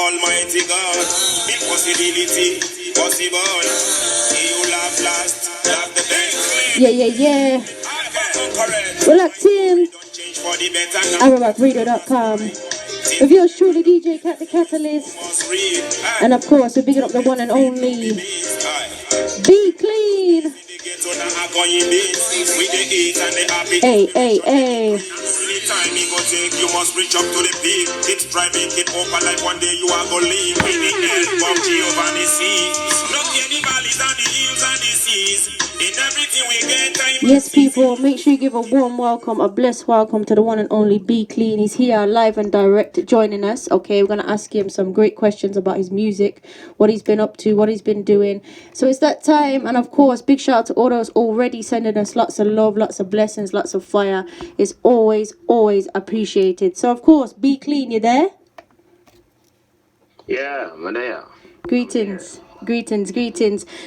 Almighty God. Impossibility, possible. You laugh last, laugh the best. Yeah. We're locked in. ArabacRadio.com. With yours truly, DJ Kat-a-lyst. And of course, we're bigging up the one and only Be Clean. Hey. Time you go take, you must reach up to the peak. Keep striving, keep open like one day you are gonna leave. In the help of Jehovah the sea. Not any valleys and the hills and the seas. In everything we get time. Yes, people, make sure you give a warm welcome, a blessed welcome to the one and only Be Clean. He's here live and direct joining us. Okay, we're going to ask him some great questions about his music, what he's been up to, what he's been doing. So it's that time. And of course, big shout out to all those already sending us lots of love, lots of blessings, lots of fire. It's always appreciated. So of course, Be Clean, you there? Yeah, I'm there. Greetings.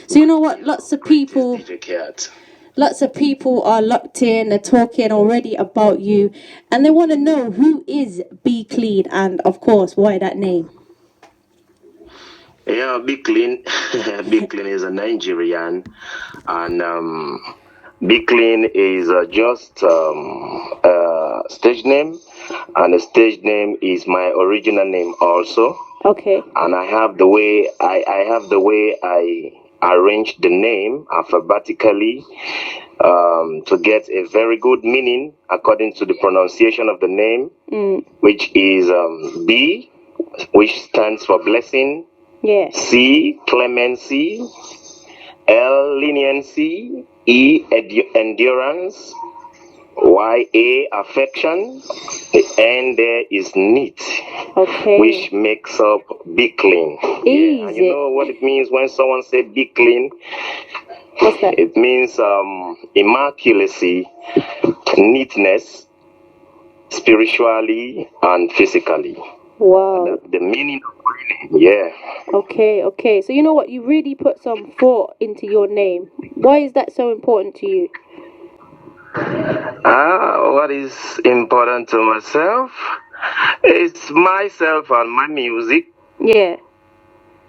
So you know what? Lots of people are locked in. They're talking already about you, and they want to know who is Be Clean, and of course, why that name. Yeah, Be Clean. Be Clean is a Nigerian, and Be Clean is just a stage name, and the stage name is my original name also. Okay. And I have the way I arrange the name alphabetically to get a very good meaning according to the pronunciation of the name, which is B, which stands for blessing. Yeah. C, clemency. L, leniency. E, endurance. Y-A, affection. The N there is neat. Okay. Which makes up Be Clean. Easy. Yeah, and you know what it means when someone says Be Clean? What's that? It means immaculacy, neatness, spiritually and physically. Wow. That's the meaning of my name. Yeah. Okay. So you know what? You really put some thought into your name. Why is that so important to you? What is important to myself? It's myself and my music. Yeah.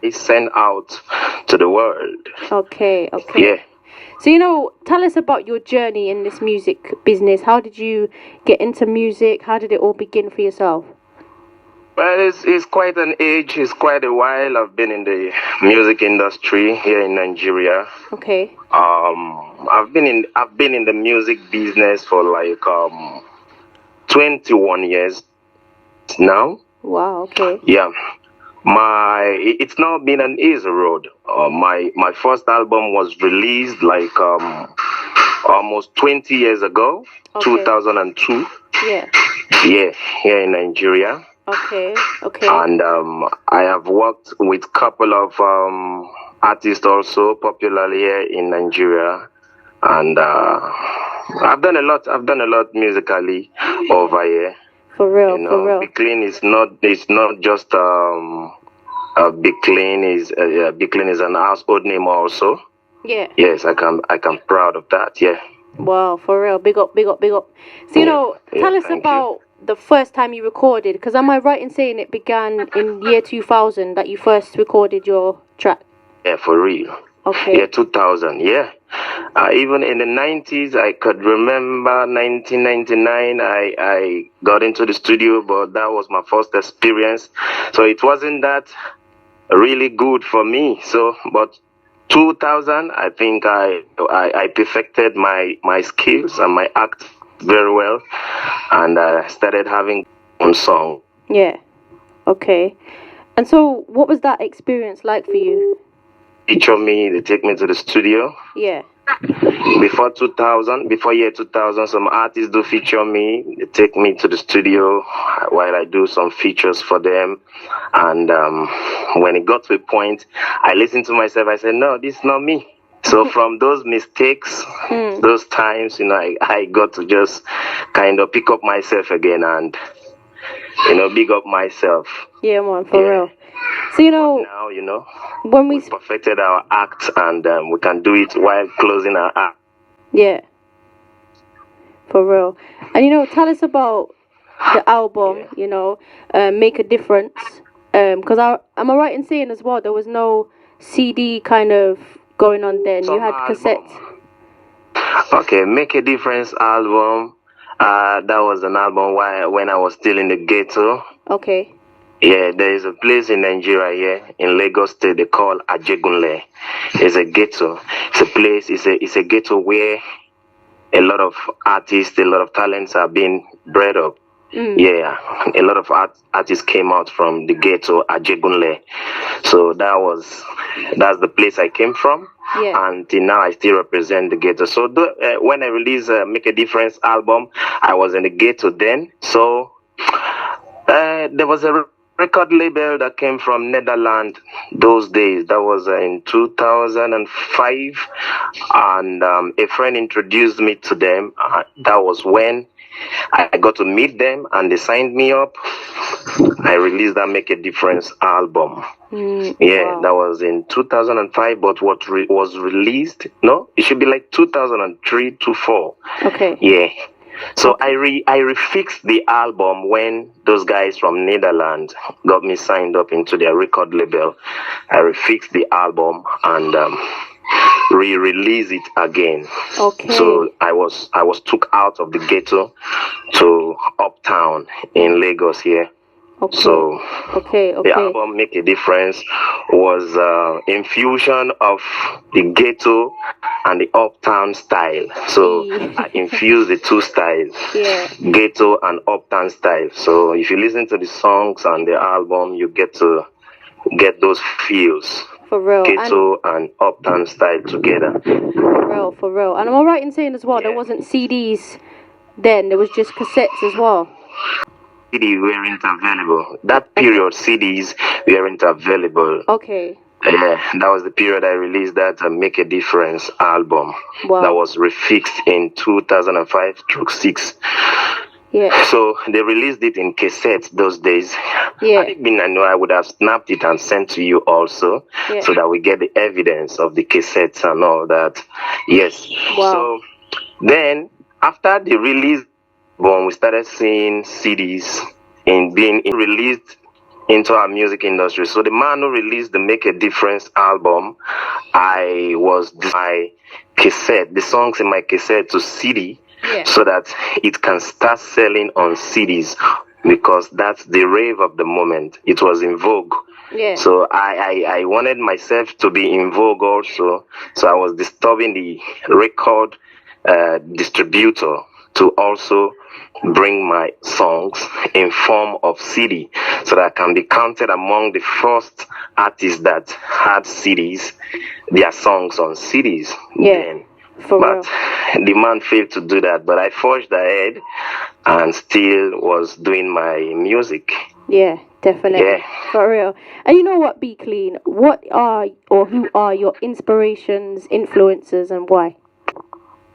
It's sent out to the world. Okay. Yeah. So, you know, tell us about your journey in this music business. How did you get into music? How did it all begin for yourself? Well, it's quite an age. It's quite a while. I've been in the music industry here in Nigeria. Okay. I've been in the music business for like 21 years now. Wow. Okay. Yeah. It's now been an easy road. My first album was released like almost 20 years ago, okay. 2002. Yeah. Yeah, here in Nigeria. Okay. And I have worked with a couple of artists also popular here in Nigeria, and I've done a lot musically over here. For real, you know, for real. Be Clean is not just Be Clean is Be Clean is an household name also. Yeah. Yes, I can proud of that. Yeah. Wow, for real. Big up. So you know, tell us about the first time you recorded, because am I right in saying it began in year 2000 that you first recorded your track? Yeah, for real. Okay. Yeah, 2000. Yeah. Even in the 90s, I could remember 1999. I got into the studio, but that was my first experience, so it wasn't that really good for me. So, but 2000, I think I perfected my skills and my act very well, and I started having one song. Yeah. Okay. And so, what was that experience like for you? Feature me, they take me to the studio. Yeah. Before year 2000, some artists do feature me. They take me to the studio while I do some features for them. And when it got to a point, I listened to myself. I said, no, this is not me. So from those mistakes, those times, you know, I got to just kind of pick up myself again and, you know, big up myself. Yeah, man, for real. So, you know, but now, you know, when we perfected our act, and we can do it while closing our act. Yeah. For real. And, you know, tell us about the album, you know, Make a Difference. Because am I right in saying as well there was no CD kind of going on then? You had cassettes. Okay, Make a Difference album. That was an album when I was still in the ghetto. Okay. Yeah, there is a place in Nigeria here in Lagos State they call Ajegunle. It's a ghetto. It's a place. It's a ghetto where a lot of artists, a lot of talents are being bred up. Yeah, a lot of artists came out from the ghetto Ajegunle. So that's the place I came from. Yeah. And till now I still represent the ghetto. So when I released Make a Difference album, I was in the ghetto then. So there was a record label that came from Netherlands those days. That was in 2005, and a friend introduced me to them. That was when I got to meet them, and they signed me up. I released that Make a Difference album. Yeah, wow. that was in 2005, but what was released, no, it should be like 2003 to 4. Okay. Yeah. So I refixed the album when those guys from Netherlands got me signed up into their record label. I refixed the album and re-release it again. Okay. So I was took out of the ghetto to Uptown in Lagos here. Okay. So the album Make a Difference was infusion of the ghetto and the uptown style. So I infused the two styles, ghetto and uptown style. So if you listen to the songs on the album, you get to get those feels. For real. Ghetto and uptown style together. For real. And am I right in saying as well, there wasn't CDs then, there was just cassettes as well? CDs weren't available. That period, CDs weren't available. Okay. Yeah, that was the period I released that Make a Difference album. Wow. That was refixed in 2005 through 6. Yeah. So they released it in cassettes those days. Yeah. I know I would have snapped it and sent to you also, so that we get the evidence of the cassettes and all that. Yes. Wow. So then after the release, we started seeing CDs being released into our music industry. So the man who released the Make a Difference album, I was my cassette, the songs in my cassette to CD, so that it can start selling on CDs, because that's the rave of the moment. It was in vogue. Yeah. So I wanted myself to be in vogue also. So I was disturbing the record distributor to also bring my songs in form of CD, so that I can be counted among the first artists that had CDs, their songs on CDs. Then. But the man failed to do that, but I forged ahead and still was doing my music. Yeah, definitely. Yeah. For real. And you know what, Be Clean? What are or who are your inspirations, influences, and why?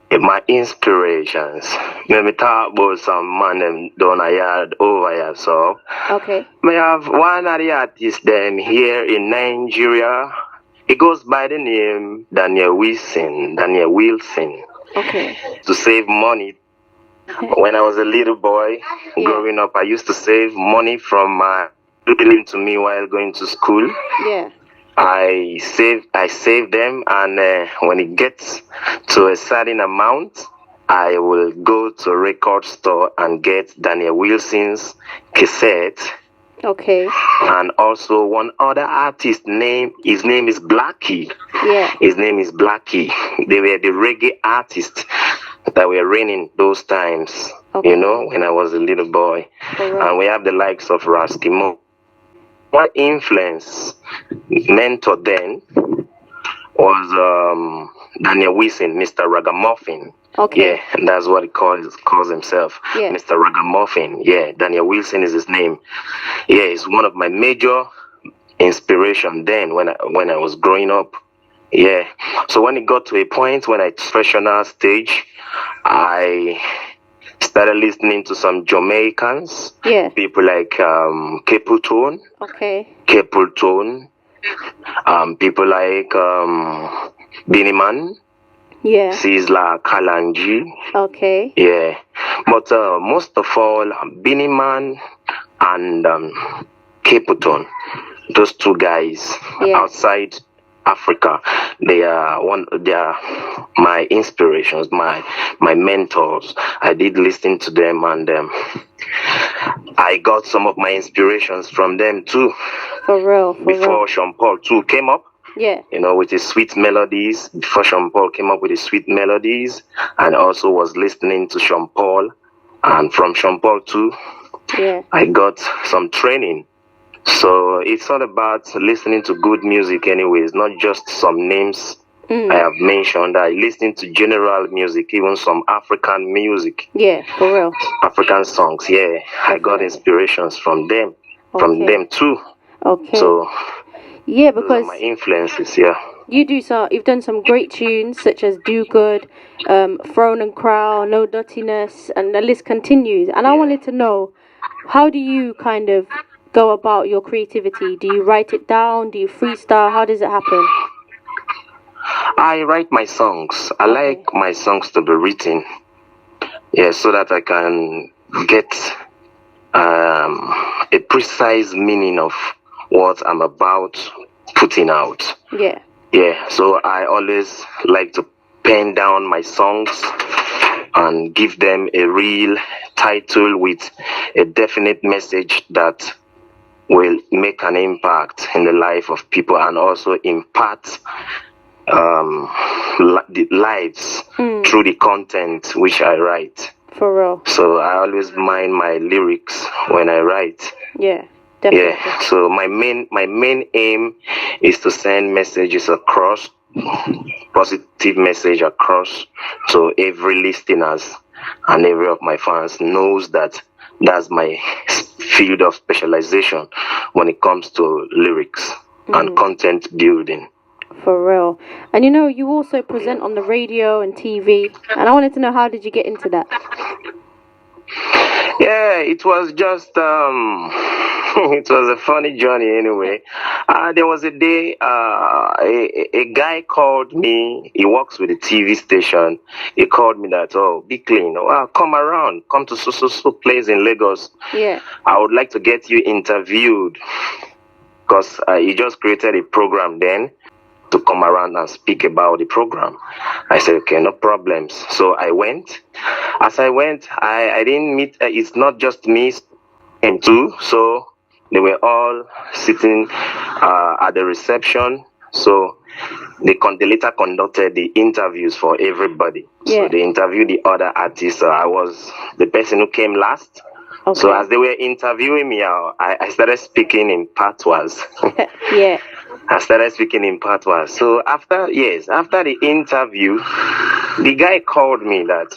My inspirations. Let me talk about some man them down a yard over here, so. Okay. I have one of the artists them here in Nigeria. He goes by the name Daniel Wilson. Okay. To save money. When I was a little boy, growing up, I used to save money from my given to me while going to school. Yeah. I save them, and when it gets to a certain amount, I will go to a record store and get Daniel Wilson's cassette. Okay. And also one other artist his name is Blackie. Yeah. His name is Blackie. They were the reggae artists that were reigning those times. Okay. You know, when I was a little boy. And we have the likes of Raskimo. One influence mentor then was Daniel Wilson, Mr. Ragamuffin. Okay. Yeah, and that's what he calls himself. Yeah. Mr. Ragamuffin. Yeah, Daniel Wilson is his name. Yeah, he's one of my major inspiration then when I was growing up. Yeah. So when it got to a point when I professional stage, I started listening to some Jamaicans. Yeah. People like Capleton. Okay. Capleton. People like Beenie Man. Yeah. Sizzla Kalanji. Okay. Yeah. But most of all, Beenie Man and Caputon. Those two guys Yeah. outside Africa, they are my inspirations, my mentors. I did listen to them, and I got some of my inspirations from them too. For real. Before Sean Paul too came up, Yeah. with his sweet melodies. Before Sean Paul came up with his sweet melodies, and also was listening to Sean Paul, and from Sean Paul too, Yeah. I got some training. So it's all about listening to good music anyways, not just some names I have mentioned. I listen to general music, even some African music. Yeah, for real. African songs, yeah. I got inspirations from them. From them too. Okay. So yeah, those are because my influences, yeah. you've done some great tunes such as Do Good, Throne and Crown, No Dirtiness, and the list continues. And I wanted to know, how do you kind of go about your creativity? Do you write it down? Do you freestyle? How does it happen? I write my songs. I like my songs to be written. Yeah, so that I can get a precise meaning of what I'm about putting out. Yeah. Yeah, so I always like to pen down my songs and give them a real title with a definite message that will make an impact in the life of people and also impact the lives through the content which I write. For real. So I always mind my lyrics when I write. Yeah, definitely. Yeah. So my main aim is to send messages across, positive message across, so every listeners and every of my fans knows that that's my field of specialization when it comes to lyrics and content building. For real. And you also present on the radio and TV. And I wanted to know, how did you get into that? Yeah, it was just it was a funny journey anyway. There was a day a guy called me. He works with a TV station. He called me that, oh, be clean. Well, come around. Come to so place in Lagos. Yeah. I would like to get you interviewed because he just created a program then to come around and speak about the program. I said, okay, no problems. So I went. As I went, I didn't meet, it's not just me and two. So they were all sitting at the reception. So they later conducted the interviews for everybody. Yeah. So they interviewed the other artists. I was the person who came last. Okay. So as they were interviewing me, I started speaking in patois. Yeah. I started speaking in patois. So after the interview, the guy called me that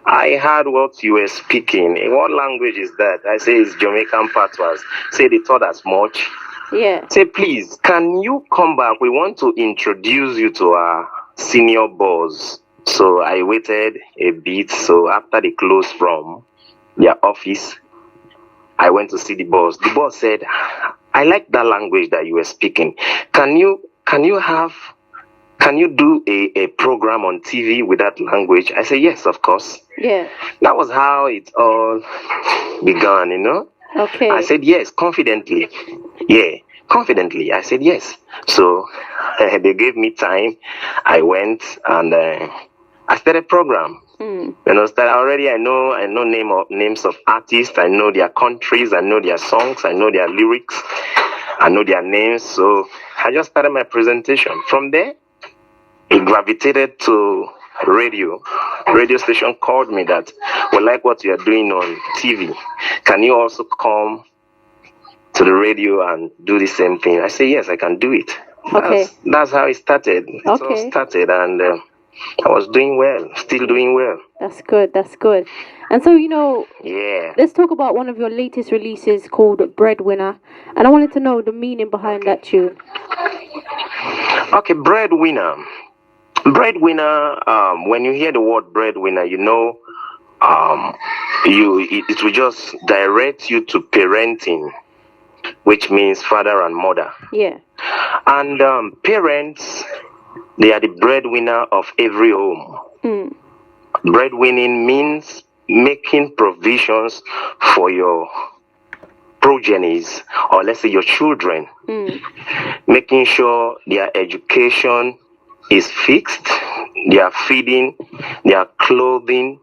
I heard what you were speaking. In what language is that? I say it's Jamaican patois. Say they thought as much. Yeah. Say, please, can you come back? We want to introduce you to our senior boss. So I waited a bit. So after they closed from their office, I went to see the boss. The boss said, I like that language that you were speaking. Can you do a program on TV with that language? I said, yes, of course. Yeah. That was how it all began, Okay. I said, yes, confidently. Yeah, confidently. I said, yes. So they gave me time. I went and I started a program. I know names of artists. I know their countries. I know their songs. I know their lyrics. I know their names. So I just started my presentation. From there, it gravitated to radio. Radio station called me that, we like what you are doing on TV. Can you also come to the radio and do the same thing? I say, yes, I can do it. Okay. That's how it started. It all started, and I was doing well, still doing well. That's good. That's good. And so, yeah. Let's talk about one of your latest releases called Breadwinner. And I wanted to know the meaning behind that tune. Okay, Breadwinner. Breadwinner, when you hear the word breadwinner, it will just direct you to parenting, which means father and mother. Yeah. And parents, they are the breadwinner of every home. Breadwinning means making provisions for your progenies, or let's say your children, making sure their education is fixed, their feeding, their clothing,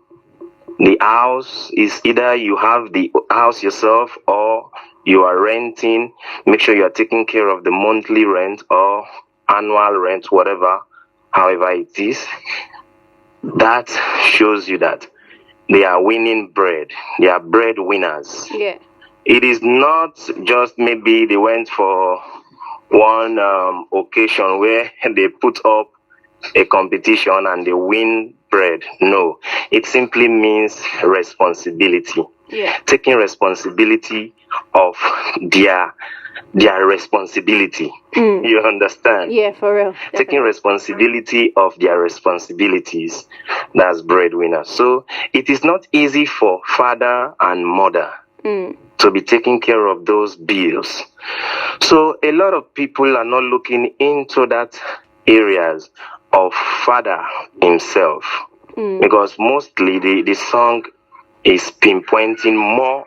the house is either you have the house yourself or you are renting. Make sure you are taking care of the monthly rent or annual rent, whatever, however it is. That shows you that they are winning bread. They are breadwinners. Yeah. It is not just maybe they went for one occasion where they put up a competition and they win bread. No, it simply means responsibility. Yeah. Taking responsibility of their responsibility. You understand? Yeah, for real. Taking Definitely. responsibility of their responsibilities. That's breadwinner. So it is not easy for father and mother to be taking care of those bills. So a lot of people are not looking into that areas of father himself, because mostly the song is pinpointing more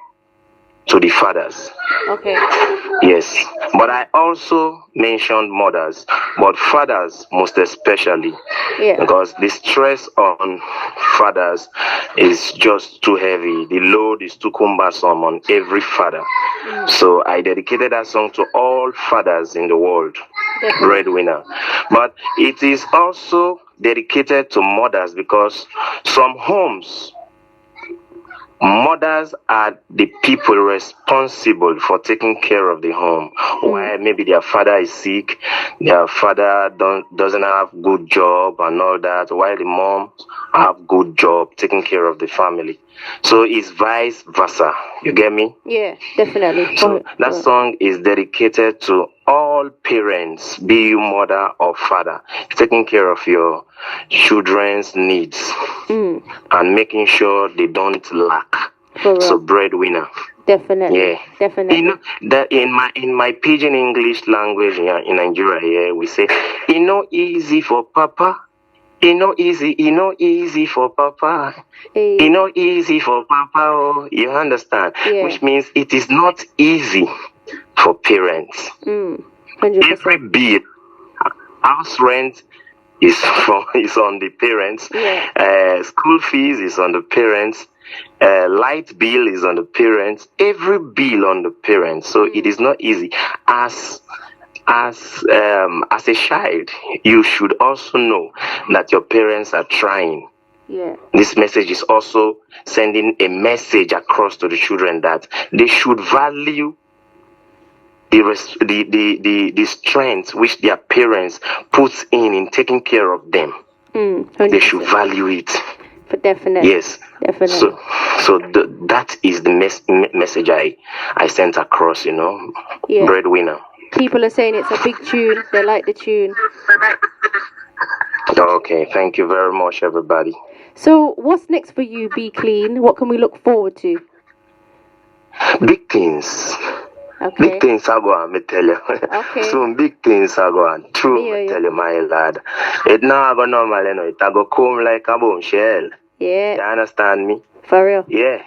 to the fathers. Okay. Yes, but I also mentioned mothers, but fathers most especially, because the stress on fathers is just too heavy. The load is too cumbersome on every father. So I dedicated that song to all fathers in the world. Breadwinner. But it is also dedicated to mothers, because some homes, mothers are the people responsible for taking care of the home. While maybe their father is sick, their father doesn't have good job and all that, while the mom have good job taking care of the family. So it's vice versa. You get me? Yeah, definitely. So that song is dedicated to all parents, be you mother or father, taking care of your children's needs and making sure they don't lack. So breadwinner. Definitely. Yeah. Definitely. You know that in my pidgin English language in Nigeria, we say, "It no easy for papa. It no easy for papa. It no easy for papa." Oh, you understand? Yeah. Which means it is not easy for parents. 100%. Every bill, house rent is on the parents. Yeah. School fees is on the parents. Light bill is on the parents. Every bill on the parents. So it is not easy. As a child, you should also know that your parents are trying. Yeah. This message is also sending a message across to the children that they should value the strength which their parents puts in taking care of them. 100%. They should value it. But definitely. Yes. Definitely. So that is the message I sent across. Yeah. Breadwinner. People are saying it's a big tune. They like the tune. Okay, thank you very much, everybody. So, what's next for you, Be Clean? What can we look forward to? Big things. Okay. Big things are going, me tell you. Okay. Soon big things are going. True, me tell you, my lad. It now go normal, it go come like a bombshell. Yeah. You understand me? For real? Yeah.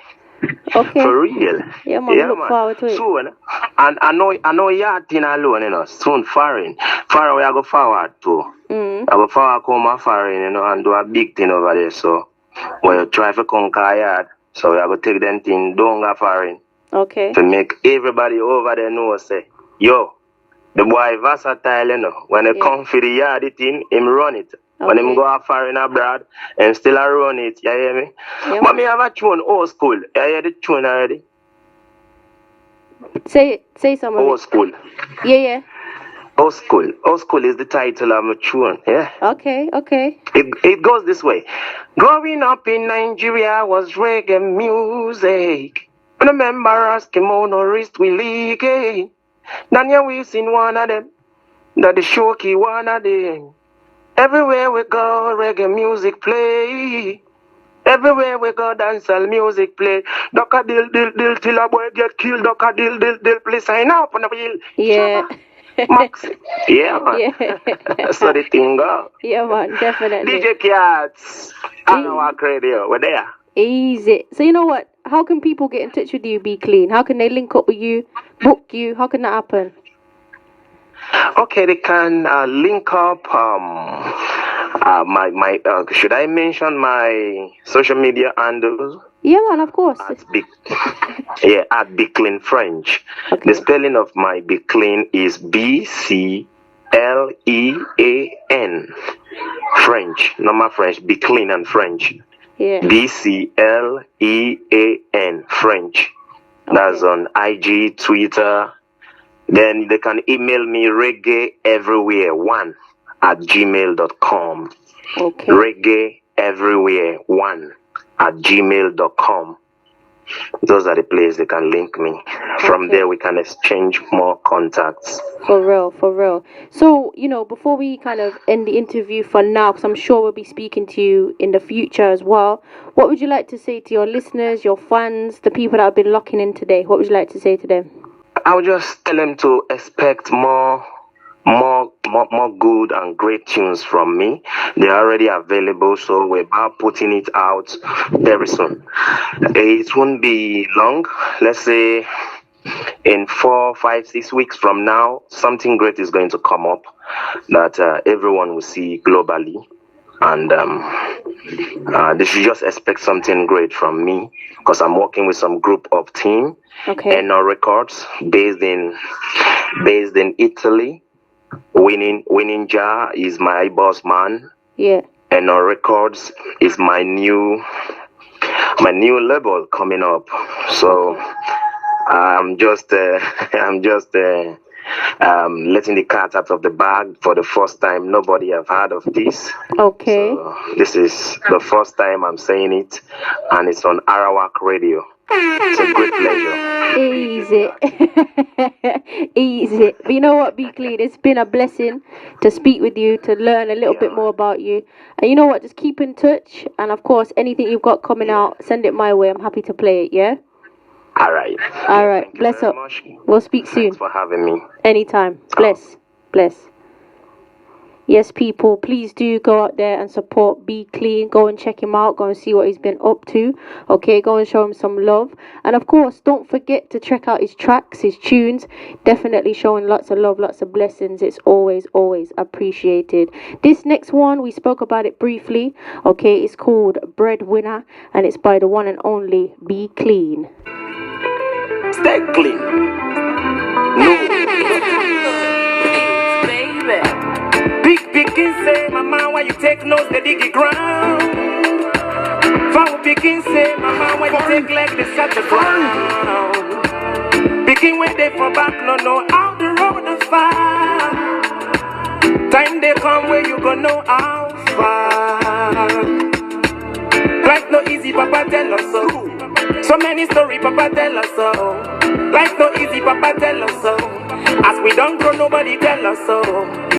Okay. For real. Yeah, man. Look forward to it. Soon, and I know you're thing alone, soon foreign we are go forward to. I go forward come foreign, and do a big thing over there. So when you try to conquer yard, so we are go take them thing down go foreign. Okay. To make everybody over there know, say, yo, the boy versatile, when they come for the yard thing, him run it. When him go foreign abroad, and still I run it, you hear me? Yeah, but me have a tune old school. You hear the tune already? Say some of Old school. Yeah. Old school. Old school is the title of my tune, yeah? Okay. It goes this way. Growing up in Nigeria was reggae music. Remember asking no wrist we leak, eh? Nanya we seen one of them. That the shoky one of them. Everywhere we go, reggae music play. Everywhere we go, dancehall music play. Duck a dill till a boy get killed. Duck a dill play. Sign up on the wheel. Yeah. Max. Yeah, man. Yeah. So the thing go. Yeah, man. Definitely. DJ Cats. I know our radio. We're there. Easy. So you know what? how can people get in touch with you, Be Clean? How can they link up with you, book you? How can that happen? Okay, they can link up. Should I mention my social media handles? Yeah, man, of course. At Be Clean French. Okay. The spelling of my Be Clean is BCLEAN. French, normal French. Be Clean and French. Yeah. BCLEAN French. That's on IG, Twitter. Then they can email me reggaeeverywhere1@gmail.com. Okay. reggaeeverywhere1@gmail.com. Those are the places they can link me. From there, we can exchange more contacts. For real. So, before we kind of end the interview for now, because I'm sure we'll be speaking to you in the future as well, what would you like to say to your listeners, your fans, the people that have been locking in today? What would you like to say to them? I would just tell them to expect more good and great tunes from me. They're already available, so we're about putting it out very soon. It won't be long. Let's say in 4, 5, 6 weeks from now, something great is going to come up that everyone will see globally. And they should just expect something great from me, because I'm working with some group of team. Okay. And records based in Italy. Winning Jar is my boss man. Yeah. And records is my new label coming up. So I'm just letting the cat out of the bag for the first time. Nobody have heard of this. Okay. So this is the first time I'm saying it, and it's on Arawak Radio. It's a great pleasure. Easy. But you know what, Be Clean? It's been a blessing to speak with you, to learn a little bit more about you. And you know what? Just keep in touch. And of course, anything you've got coming out, send it my way. I'm happy to play it, yeah? All right. Bless up. We'll speak soon. Thanks for having me. Anytime. Bless. Yes, people, please do go out there and support Be Clean. Go and check him out. Go and see what he's been up to. Okay, go and show him some love. And of course, don't forget to check out his tracks, his tunes. Definitely showing lots of love, lots of blessings. It's always appreciated. This next one, we spoke about it briefly. Okay, it's called Breadwinner, and it's by the one and only Be Clean. Stay clean. No. Baby. Big picking say, mama, why you take nose the diggy ground? Foul picking say, mama, why you take leg the set the ground? Picking when they for back, no, out the road is far. Time they come where you go know how far. Life no easy, Papa tell us so. So many story, Papa tell us so. Life no easy, Papa tell us so. As we don't grow, nobody tell us so.